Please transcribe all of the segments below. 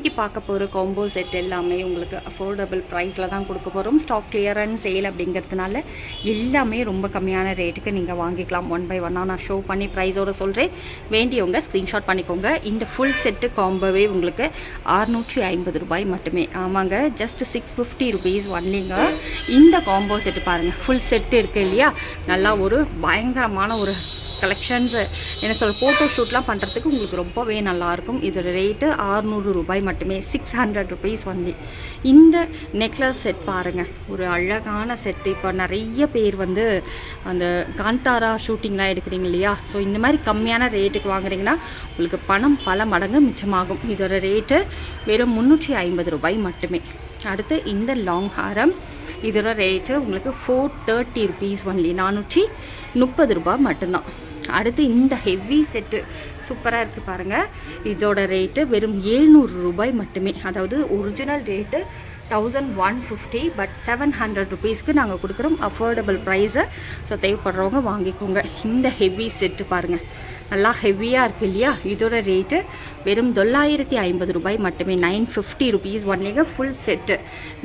இன்றைக்கி பார்க்க போகிற காம்போ செட் எல்லாமே உங்களுக்கு அஃபோர்டபுள் ப்ரைஸில் தான் கொடுக்க போகிறோம். ஸ்டாக் கிளியரன்ஸ் சேல் அப்படிங்கிறதுனால எல்லாமே ரொம்ப கம்மியான ரேட்டுக்கு நீங்கள் வாங்கிக்கலாம். 1 by 1 நான் ஷோ பண்ணி ப்ரைஸோடு சொல்கிறேன். வேண்டியவங்க ஸ்க்ரீன்ஷாட் பண்ணிக்கோங்க. இந்த ஃபுல் செட்டு காம்போவே உங்களுக்கு 650 ரூபாய் மட்டுமே. ஆமாங்க, ஜஸ்ட் 650 rupees ஒன்லிங்க. இந்த காம்போ செட்டு பாருங்கள், ஃபுல் செட்டு இருக்குது இல்லையா, நல்லா ஒரு பயங்கரமான ஒரு கலெக்ஷன்ஸு என்ன சொல்கிற ஃபோட்டோ ஷூட்லாம் பண்ணுறதுக்கு உங்களுக்கு ரொம்பவே நல்லாயிருக்கும். இதோட ரேட்டு 600 ரூபாய் மட்டுமே, 600 rupees ஒன்லி. இந்த நெக்லஸ் செட் பாருங்கள், ஒரு அழகான செட்டு. இப்போ நிறைய பேர் வந்து அந்த காந்தாரா ஷூட்டிங்லாம் எடுக்கிறீங்க இல்லையா, ஸோ இந்த மாதிரி கம்மியான ரேட்டுக்கு வாங்குறீங்கன்னா உங்களுக்கு பணம் பல மடங்கு மிச்சமாகும். இதோட ரேட்டு வெறும் 350 ரூபாய் மட்டுமே. அடுத்து இந்த லாங் ஹாரம், இதோட ரேட்டு உங்களுக்கு 430 rupees ஒன்லி, 430 ரூபாய் மட்டும்தான். அடுத்து இந்த ஹெவி செட்டு சூப்பராக இருக்குது பாருங்கள், இதோட ரேட்டு வெறும் 700 ரூபாய் மட்டுமே. அதாவது ஒரிஜினல் ரேட்டு 1150, பட் 700 rupeesக்கு நாங்கள் கொடுக்குறோம். அஃபோர்டபுள் ப்ரைஸை. ஸோ தேவைப்படுறவங்க வாங்கிக்கோங்க. இந்த ஹெவி செட்டு பாருங்கள், நல்லா ஹெவியாக இருக்குது இல்லையா, இதோட ரேட்டு வெறும் 950 ரூபாய் மட்டுமே, 950 rupees ஒன்லிங்க. Full set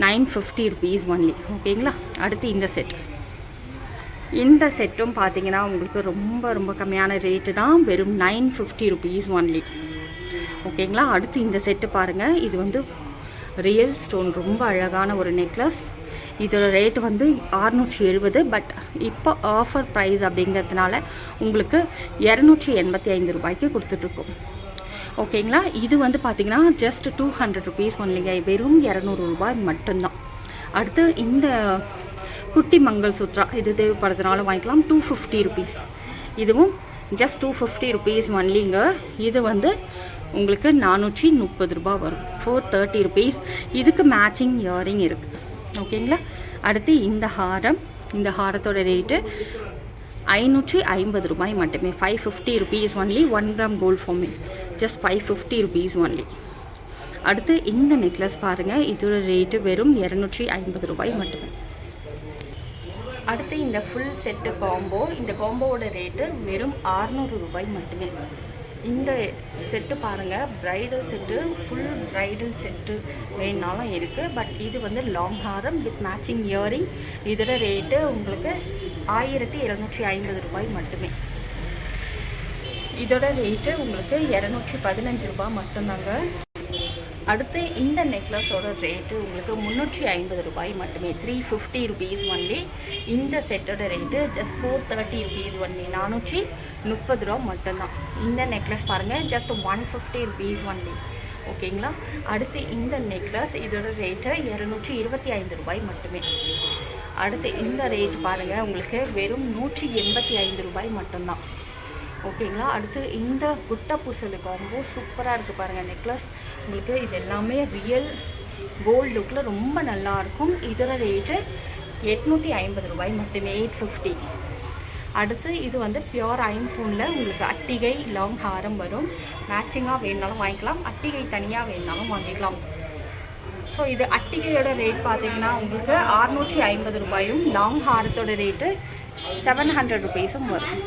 950 rupees only. ஓகேங்களா. அடுத்து இந்த செட், இந்த செட்டும் பார்த்தீங்கன்னா உங்களுக்கு ரொம்ப ரொம்ப கம்மியான ரேட்டு தான், வெறும் 950 rupees ஒன்லி. ஓகேங்களா. அடுத்து இந்த செட்டு பாருங்கள், இது வந்து ரியல் ஸ்டோன், ரொம்ப அழகான ஒரு நெக்லஸ். இதோட ரேட்டு வந்து 670, பட் இப்போ ஆஃபர் ப்ரைஸ் அப்படிங்கிறதுனால உங்களுக்கு 285 ரூபாய்க்கு கொடுத்துட்ருக்கோம். ஓகேங்களா. இது வந்து பார்த்திங்கன்னா ஜஸ்ட் 200 rupees ஒன்லிங்க, வெறும் 200 ரூபாய் மட்டும்தான். அடுத்து இந்த குட்டி மங்கள் சூத்ரா, இது தேவைப்படுறதுனால வாங்கிக்கலாம். 250 rupees, இதுவும் ஜஸ்ட் 250 rupees ஒன்லிங்க. இது வந்து உங்களுக்கு 430 ரூபாய் வரும், 430 rupees. இதுக்கு மேட்சிங் இயரிங் இருக்குது. ஓகேங்களா. அடுத்து இந்த ஹாரம், இந்த ஹாரத்தோட ரேட்டு 550 ரூபாய் மட்டுமே, 550 rupees only. 1 gram gold forming, just 550 rupees only. அடுத்து இந்த நெக்லஸ் பாருங்கள், இதோட ரேட்டு வெறும் 250 ரூபாய் மட்டுமே. அடுத்து இந்த ஃபுல் செட்டு காம்போ, இந்த காம்போவோட ரேட்டு வெறும் 600 ரூபாய் மட்டுமே. இந்த செட்டு பாருங்கள், bridal set, full bridal set வேணுனாலும் இருக்குது. பட் இது வந்து long Haram with matching earring. இதோட ரேட்டு உங்களுக்கு 1750 ரூபாய் மட்டுமே. இதோட ரேட்டு உங்களுக்கு 215 ரூபாய் மட்டும்தாங்க. அடுத்து இந்த நெக்லஸோட ரேட்டு உங்களுக்கு 350 ரூபாய் மட்டுமே, 350 rupees ஒன்லி. இந்த செட்டோட ரேட்டு ஜஸ்ட் 430 rupees ஒன்லி, 430 ரூபா மட்டும்தான். இந்த நெக்லஸ் பாருங்கள், ஜஸ்ட் 150 rupees ஒன்லி. ஓகேங்களா. அடுத்து இந்த நெக்லஸ், இதோட ரேட்டு 225 ரூபாய் மட்டுமே. அடுத்து இந்த ரேட் பாருங்கள், உங்களுக்கு வெறும் 185 ரூபாய் மட்டும்தான். ஓகேங்களா. அடுத்து இந்த குட்டை பூசலு காம்போ சூப்பராக இருக்குது பாருங்கள் நெக்லஸ். உங்களுக்கு இது எல்லாமே ரியல் கோல்டு லுக்கில் ரொம்ப நல்லாயிருக்கும். இதோட ரேட்டு 850 ரூபாய் மட்டுமே, 850. அடுத்து இது வந்து பியோர் ஐம்பூனில் உங்களுக்கு அட்டிகை லாங் ஹாரம் வரும். மேட்சிங்காக வேணுனாலும் வாங்கிக்கலாம், அட்டிகை தனியாக வேணுனாலும் வாங்கிக்கலாம். ஸோ இது அட்டிகையோட ரேட் பார்த்திங்கன்னா உங்களுக்கு 650 ரூபாயும், லாங் ஹாரத்தோட ரேட்டு 700 rupeesம் வரும்.